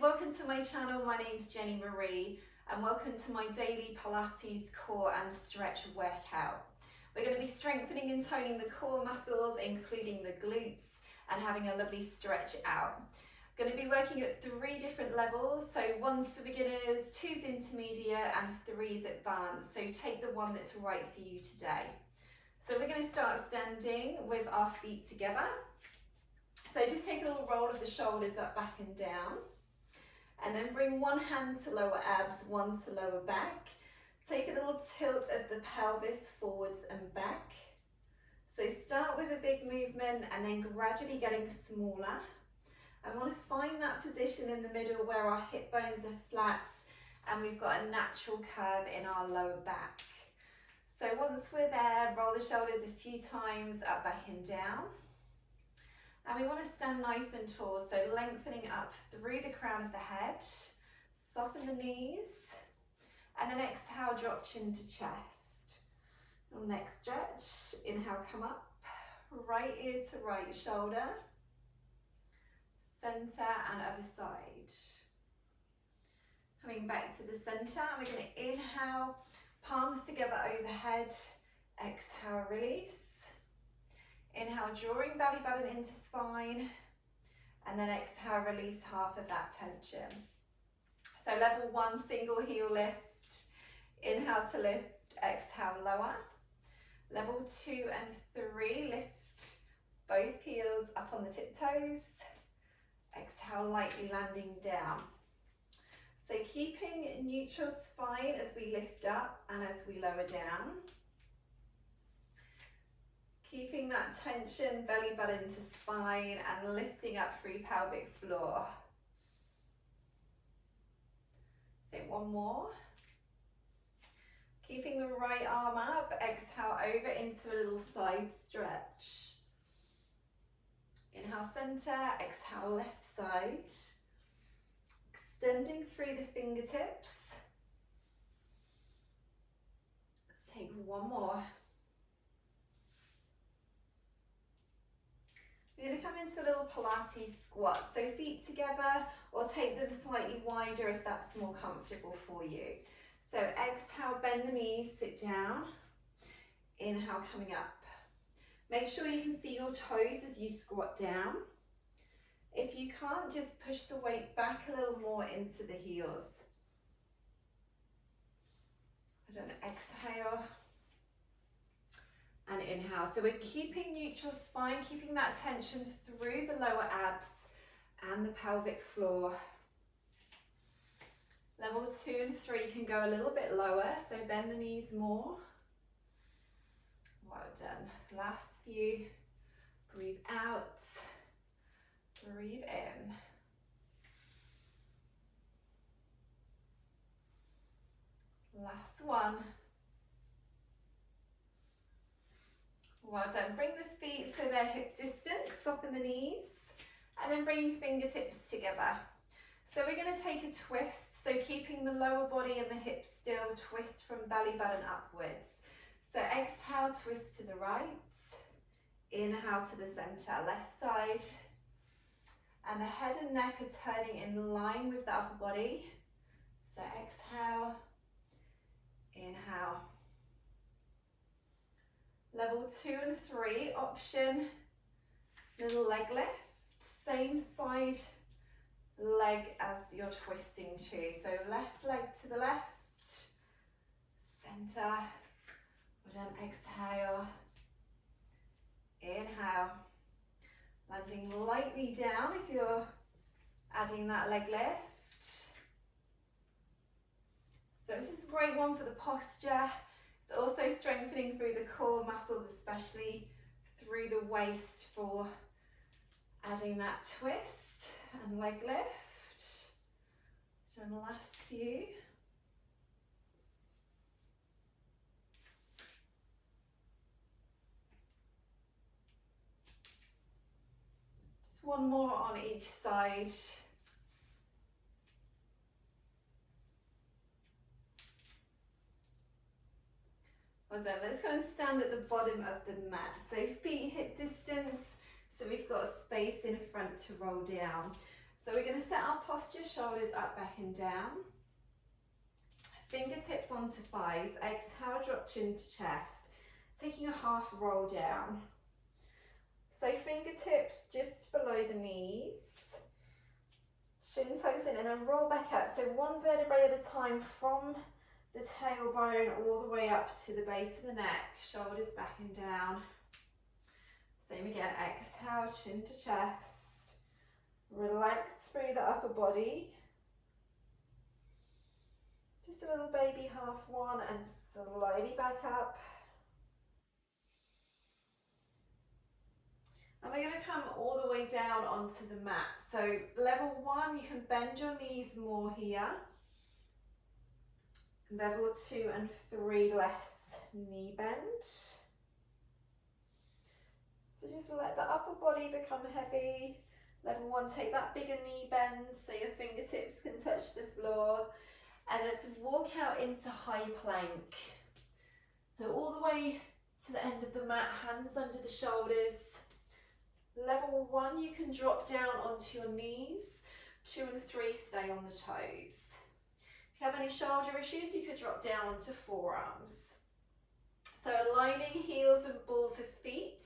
welcome to my channel. My name's Jenny Marie and welcome to my daily Pilates core and stretch workout. We're going to be strengthening and toning the core muscles, including the glutes, and having a lovely stretch out. Going to be working at 3 different levels, so 1's for beginners, 2's intermediate and 3's advanced, so take the one that's right for you today. So we're going to start standing with our feet together. So just take a little roll of the shoulders up, back and down. And then bring one hand to lower abs, one to lower back. Take a little tilt of the pelvis forwards and back. So start with a big movement and then gradually getting smaller. I want to find that position in the middle where our hip bones are flat and we've got a natural curve in our lower back. So once we're there, roll the shoulders a few times, up, back and down. And we want to stand nice and tall, so lengthening up through the crown of the head, soften the knees, and then exhale, drop chin to chest. Next stretch, inhale, come up, right ear to right shoulder, centre and other side. Coming back to the centre, we're going to inhale, palms together overhead, exhale, release. Inhale, drawing belly button into spine, and then exhale, release half of that tension. So level 1, single heel lift, inhale to lift, exhale, lower. Level 2 and 3, lift both heels up on the tiptoes, exhale, lightly landing down. So keeping neutral spine as we lift up and as we lower down. Keeping that tension, belly button to spine and lifting up through pelvic floor. So one more. Keeping the right arm up, exhale over into a little side stretch. Inhale center, exhale left side. Extending through the fingertips. Let's take one more. We're going to come into a little Pilates squat, so feet together or take them slightly wider if that's more comfortable for you. So exhale, bend the knees, sit down. Inhale, coming up. Make sure you can see your toes as you squat down. If you can't, just push the weight back a little more into the heels. And exhale. And inhale. So we're keeping neutral spine, keeping that tension through the lower abs and the pelvic floor. Level 2 and 3 can go a little bit lower, so bend the knees more. Well done. Last few. Breathe out. Breathe in. Last one. Well done. Bring the feet so they're hip distance, soften the knees, and then bring your fingertips together. So we're going to take a twist, so keeping the lower body and the hips still, twist from belly button upwards. So exhale, twist to the right, inhale to the centre, left side, and the head and neck are turning in line with the upper body. So exhale, inhale. Level 2 and 3 option, little leg lift, same side leg as you're twisting to. So left leg to the left, center, well done, exhale, inhale, landing lightly down if you're adding that leg lift. So this is a great one for the posture. It's also strengthening through the core muscles, especially through the waist for adding that twist and leg lift. Done the last few. Just one more on each side. Well done. Let's go and stand at the bottom of the mat. So feet hip distance, so we've got space in front to roll down. So we're going to set our posture, shoulders up, back and down. Fingertips onto thighs, exhale, drop chin to chest. Taking a half roll down. So fingertips just below the knees. Shin toes in and then roll back out. So one vertebrae at a time from the tailbone all the way up to the base of the neck. Shoulders back and down. Same again, exhale, chin to chest. Relax through the upper body. Just a little baby half one and slowly back up. And we're going to come all the way down onto the mat. So level 1, you can bend your knees more here. Level 2 and 3, less knee bend. So just let the upper body become heavy. Level 1, take that bigger knee bend so your fingertips can touch the floor. And let's walk out into high plank. So all the way to the end of the mat, hands under the shoulders. Level 1, you can drop down onto your knees. 2 and 3, stay on the toes. If you have any shoulder issues, you could drop down onto forearms. So aligning heels and balls of feet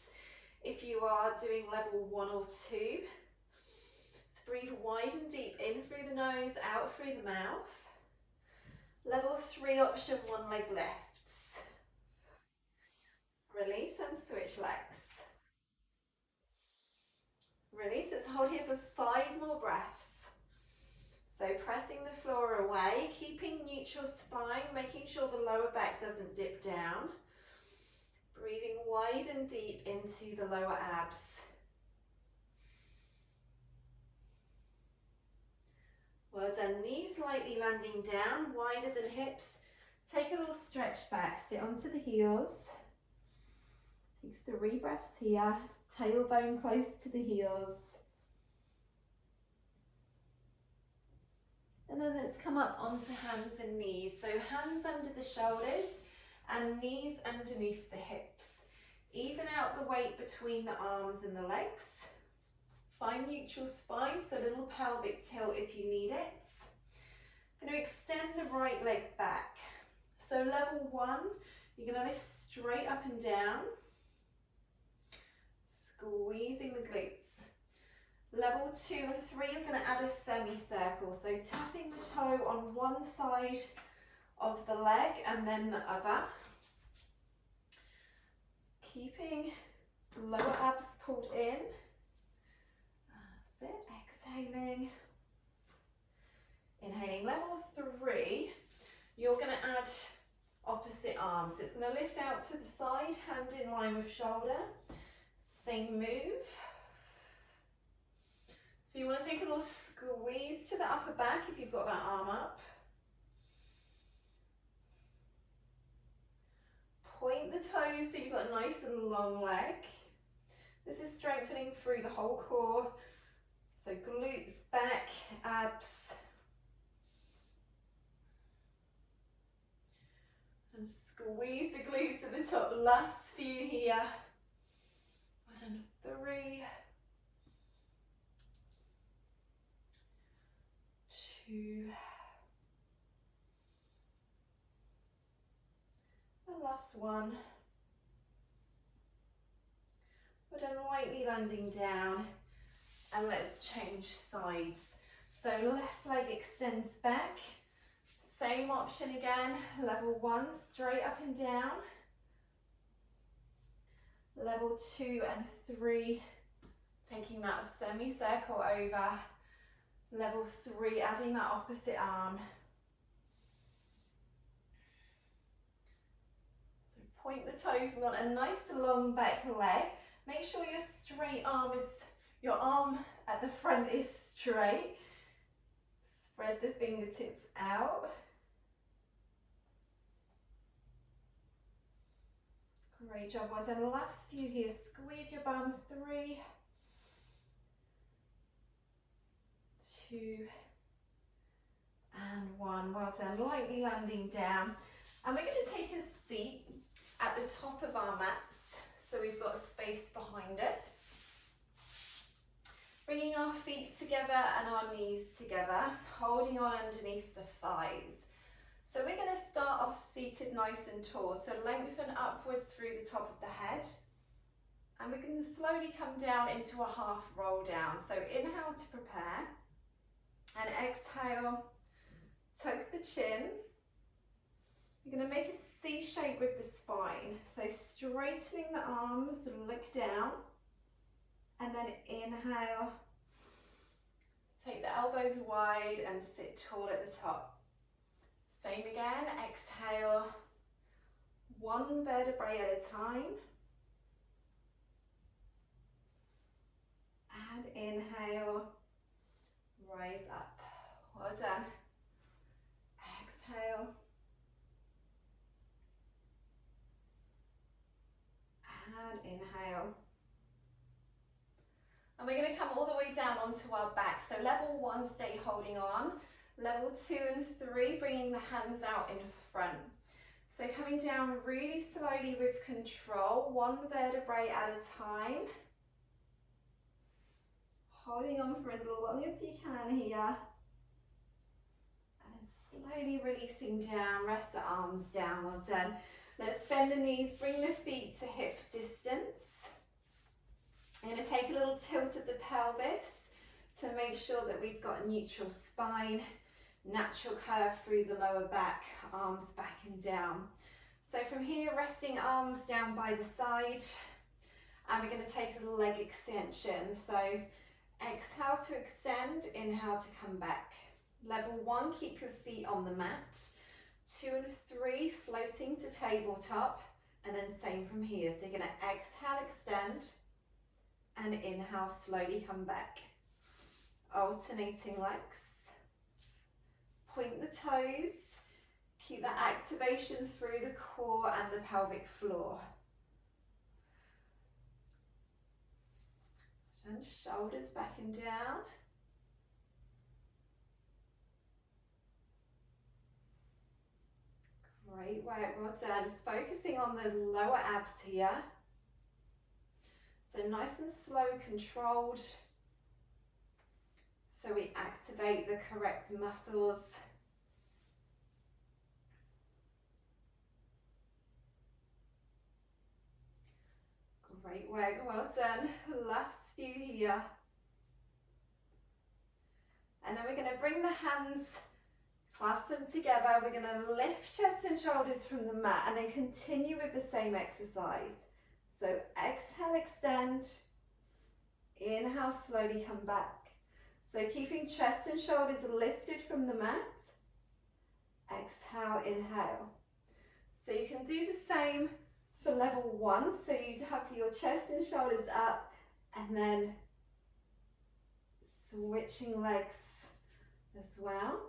if you are doing level 1 or 2. So breathe wide and deep in through the nose, out through the mouth. Level 3 option, one leg lifts. Release and switch legs. Release, let's hold here for 5 more breaths. So pressing the floor away, keeping neutral spine, making sure the lower back doesn't dip down. Breathing wide and deep into the lower abs. Well done, knees lightly landing down, wider than hips. Take a little stretch back, sit onto the heels. Take 3 breaths here, tailbone close to the heels. And then let's come up onto hands and knees. So hands under the shoulders and knees underneath the hips. Even out the weight between the arms and the legs. Find neutral spine, so a little pelvic tilt if you need it. I'm going to extend the right leg back. So level 1, you're going to lift straight up and down. Squeezing the glutes. Level 2 and 3, you're going to add a semicircle. So tapping the toe on one side of the leg and then the other. Keeping the lower abs pulled in. That's it, exhaling. Inhaling. Level 3, you're going to add opposite arms. So it's going to lift out to the side, hand in line with shoulder. Same move. So you want to take a little squeeze to the upper back if you've got that arm up. Point the toes so you've got a nice and long leg. This is strengthening through the whole core. So glutes, back, abs. And squeeze the glutes at the top. Last few here. Well done, 3. 2. And last one. Well done, lightly landing down. And let's change sides. So left leg extends back. Same option again. Level 1, straight up and down. Level 2 and 3, taking that semicircle over. Level 3, adding that opposite arm. So point the toes, we want a nice long back leg. Make sure your straight arm is, your arm at the front is straight. Spread the fingertips out. Great job, well done. Last few here, squeeze your bum, 3, 2, and 1. Well done, lightly landing down. And we're going to take a seat at the top of our mats, so we've got space behind us. Bringing our feet together and our knees together, holding on underneath the thighs. So we're going to start off seated nice and tall, so lengthen upwards through the top of the head. And we're going to slowly come down into a half roll down. So inhale to prepare, and exhale, tuck the chin. You're going to make a C shape with the spine, so straightening the arms, look down, and then inhale, take the elbows wide and sit tall at the top. Same again, exhale, one vertebrae at a time, and inhale, rise up. Well done. Exhale, and inhale. And we're going to come all the way down onto our back. So level 1, stay holding on. Level 2 and 3, bringing the hands out in front. So coming down really slowly with control, one vertebrae at a time. Holding on for as long as you can here. And then slowly releasing down, rest the arms down, well done. Let's bend the knees, bring the feet to hip distance. I'm going to take a little tilt of the pelvis to make sure that we've got a neutral spine, natural curve through the lower back, arms back and down. So from here, resting arms down by the side, and we're going to take a little leg extension. So exhale to extend, inhale to come back. Level 1, keep your feet on the mat. 2 and 3, floating to tabletop, and then same from here. So you're going to exhale, extend, and inhale, slowly come back. Alternating legs. Point the toes. Keep that activation through the core and the pelvic floor. And shoulders back and down. Great work, well done. Focusing on the lower abs here. So nice and slow, controlled. So we activate the correct muscles. Great work, well done. Last few here. And then we're going to bring the hands, clasp them together. We're going to lift chest and shoulders from the mat and then continue with the same exercise. So exhale, extend. Inhale, slowly come back. So keeping chest and shoulders lifted from the mat. Exhale, inhale. So you can do the same for level 1. So you'd have your chest and shoulders up and then switching legs as well.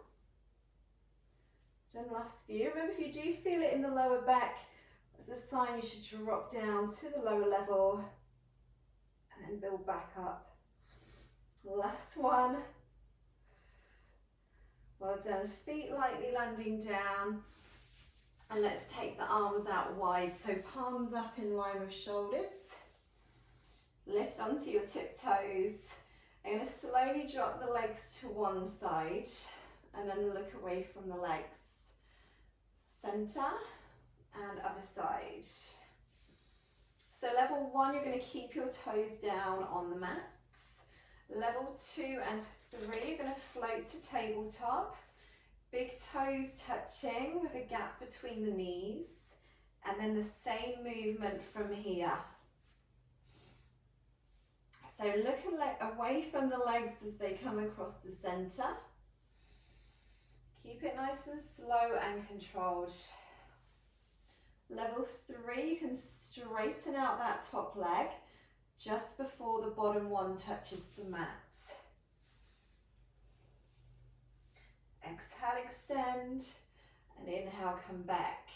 Done last few. Remember, if you do feel it in the lower back, it's a sign you should drop down to the lower level and then build back up. Last one. Well done. Feet lightly landing down. And let's take the arms out wide. So palms up in line with shoulders. Lift onto your tiptoes. I'm going to slowly drop the legs to one side and then look away from the legs. Center and other side. So level 1, you're going to keep your toes down on the mats. Level 2 and 3, you're going to float to tabletop. Big toes touching with a gap between the knees. And then the same movement from here. So look away from the legs as they come across the center. Keep it nice and slow and controlled. Level 3, you can straighten out that top leg just before the bottom one touches the mat. Exhale, extend, and inhale, come back.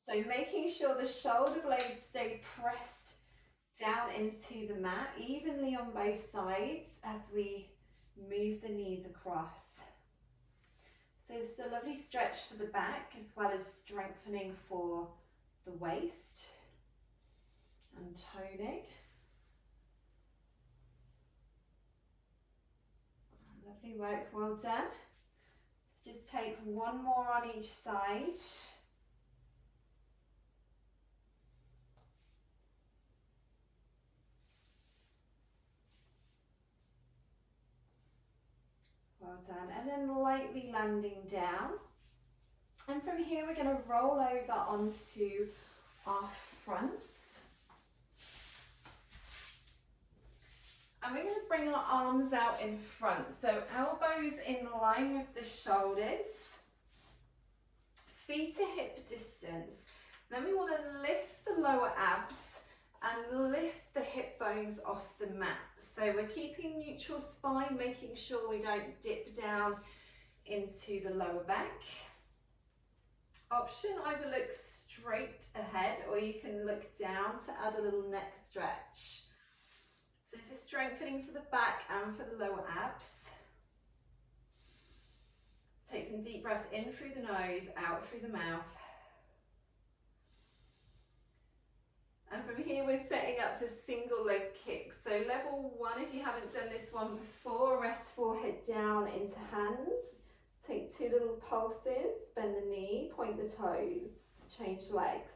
So making sure the shoulder blades stay pressed down into the mat evenly on both sides as we move the knees across. So it's a lovely stretch for the back as well as strengthening for the waist and toning. Lovely work, well done. Let's just take one more on each side. Well done. And then lightly landing down. And from here we're going to roll over onto our front. And we're going to bring our arms out in front. So elbows in line with the shoulders. Feet to hip distance. Then we want to lift the lower abs and lift the hip bones off the mat. So we're keeping neutral spine, making sure we don't dip down into the lower back. Option, either look straight ahead or you can look down to add a little neck stretch. So this is strengthening for the back and for the lower abs. Take some deep breaths in through the nose, out through the mouth. And from here we're setting up for single leg kicks. So level 1, if you haven't done this one before, rest forehead down into hands. Take 2 little pulses, bend the knee, point the toes, change legs.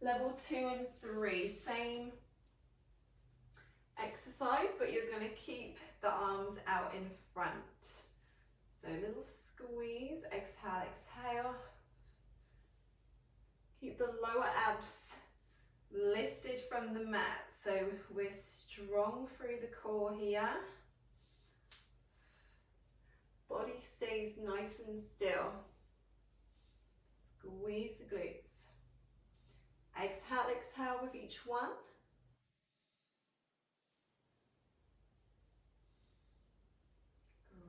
Level 2 and 3, same exercise, but you're going to keep the arms out in front. So little squeeze, exhale, exhale. Keep the lower abs lifted from the mat. So we're strong through the core here. Body stays nice and still. Squeeze the glutes. Exhale, exhale with each one.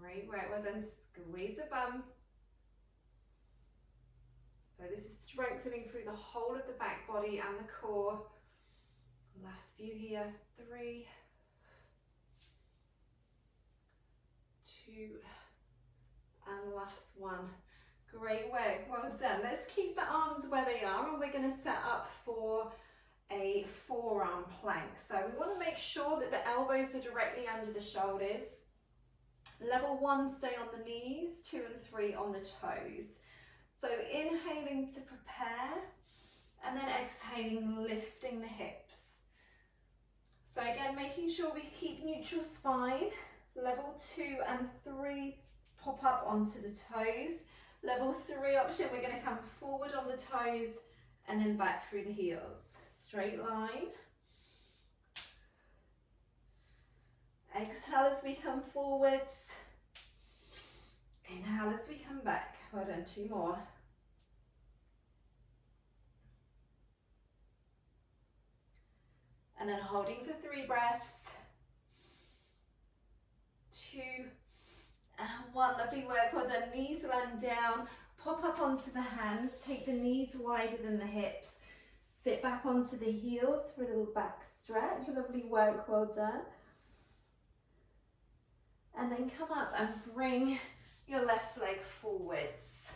Great work, well done. Squeeze the bum. So this is strengthening through the whole of the back body and the core. Last few here. 3, 2, and last one. Great work, well done. Let's keep the arms where they are and we're going to set up for a forearm plank. So we want to make sure that the elbows are directly under the shoulders. Level 1, stay on the knees, 2 and 3 on the toes. So inhaling to prepare and then exhaling, lifting the hips. So again, making sure we keep neutral spine. Level 2 and 3, pop up onto the toes. Level 3 option, we're going to come forward on the toes and then back through the heels. Straight line. Exhale as we come forwards. Inhale as we come back. Well done, 2 more. And then holding for 3 breaths. 2 and 1. Lovely work. Well done. Knees land down. Pop up onto the hands. Take the knees wider than the hips. Sit back onto the heels for a little back stretch. Lovely work. Well done. And then come up and bring your left leg forwards.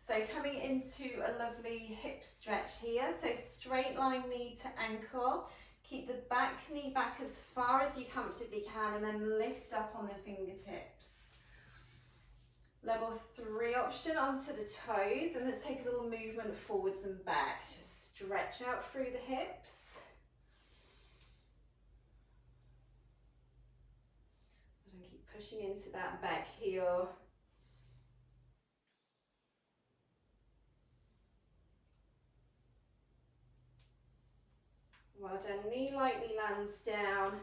So coming into a lovely hip stretch here. So straight line knee to ankle. Keep the back knee back as far as you comfortably can and then lift up on the fingertips. Level 3 option onto the toes, and let's take a little movement forwards and back. Just stretch out through the hips. And keep pushing into that back heel. Well done. Knee lightly lands down.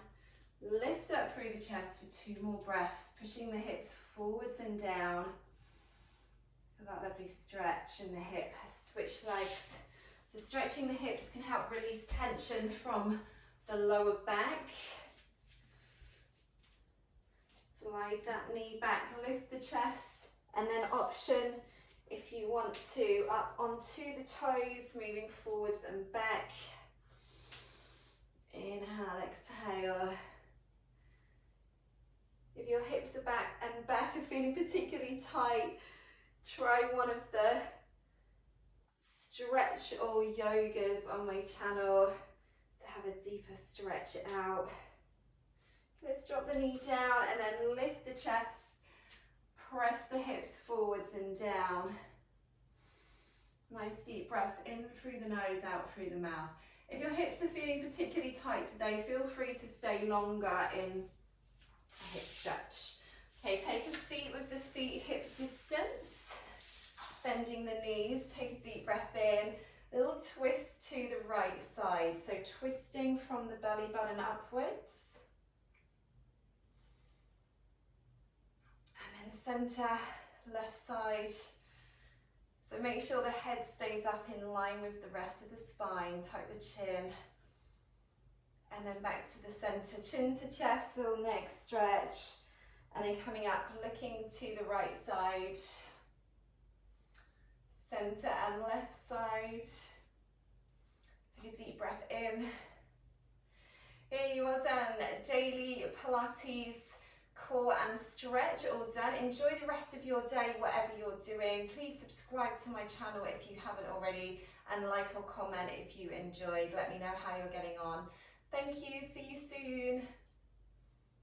Lift up through the chest for 2 more breaths, pushing the hips forwards and down for that lovely stretch in the hip. Switch legs. So stretching the hips can help release tension from the lower back. Slide that knee back, lift the chest, and then option, if you want to, up onto the toes, moving forwards and back. Inhale, exhale. If your hips are back and back are feeling particularly tight, try one of the stretch or yogas on my channel to have a deeper stretch out. Let's drop the knee down and then lift the chest. press the hips forwards and down. Nice deep breaths in through the nose, out through the mouth. If your hips are feeling particularly tight today, feel free to stay longer in a hip stretch. Okay, take a seat with the feet hip distance, bending the knees, take a deep breath in, little twist to the right side, so twisting from the belly button upwards. And then center, left side. So make sure the head stays up in line with the rest of the spine, tuck the chin. And then back to the center, chin to chest, little neck stretch. And then coming up, looking to the right side. Center and left side. Take a deep breath in. Here you are done. Daily Pilates core and stretch all done. Enjoy the rest of your day, whatever you're doing. Please subscribe to my channel if you haven't already, and like or comment if you enjoyed. Let me know how you're getting on. Thank you. See you soon.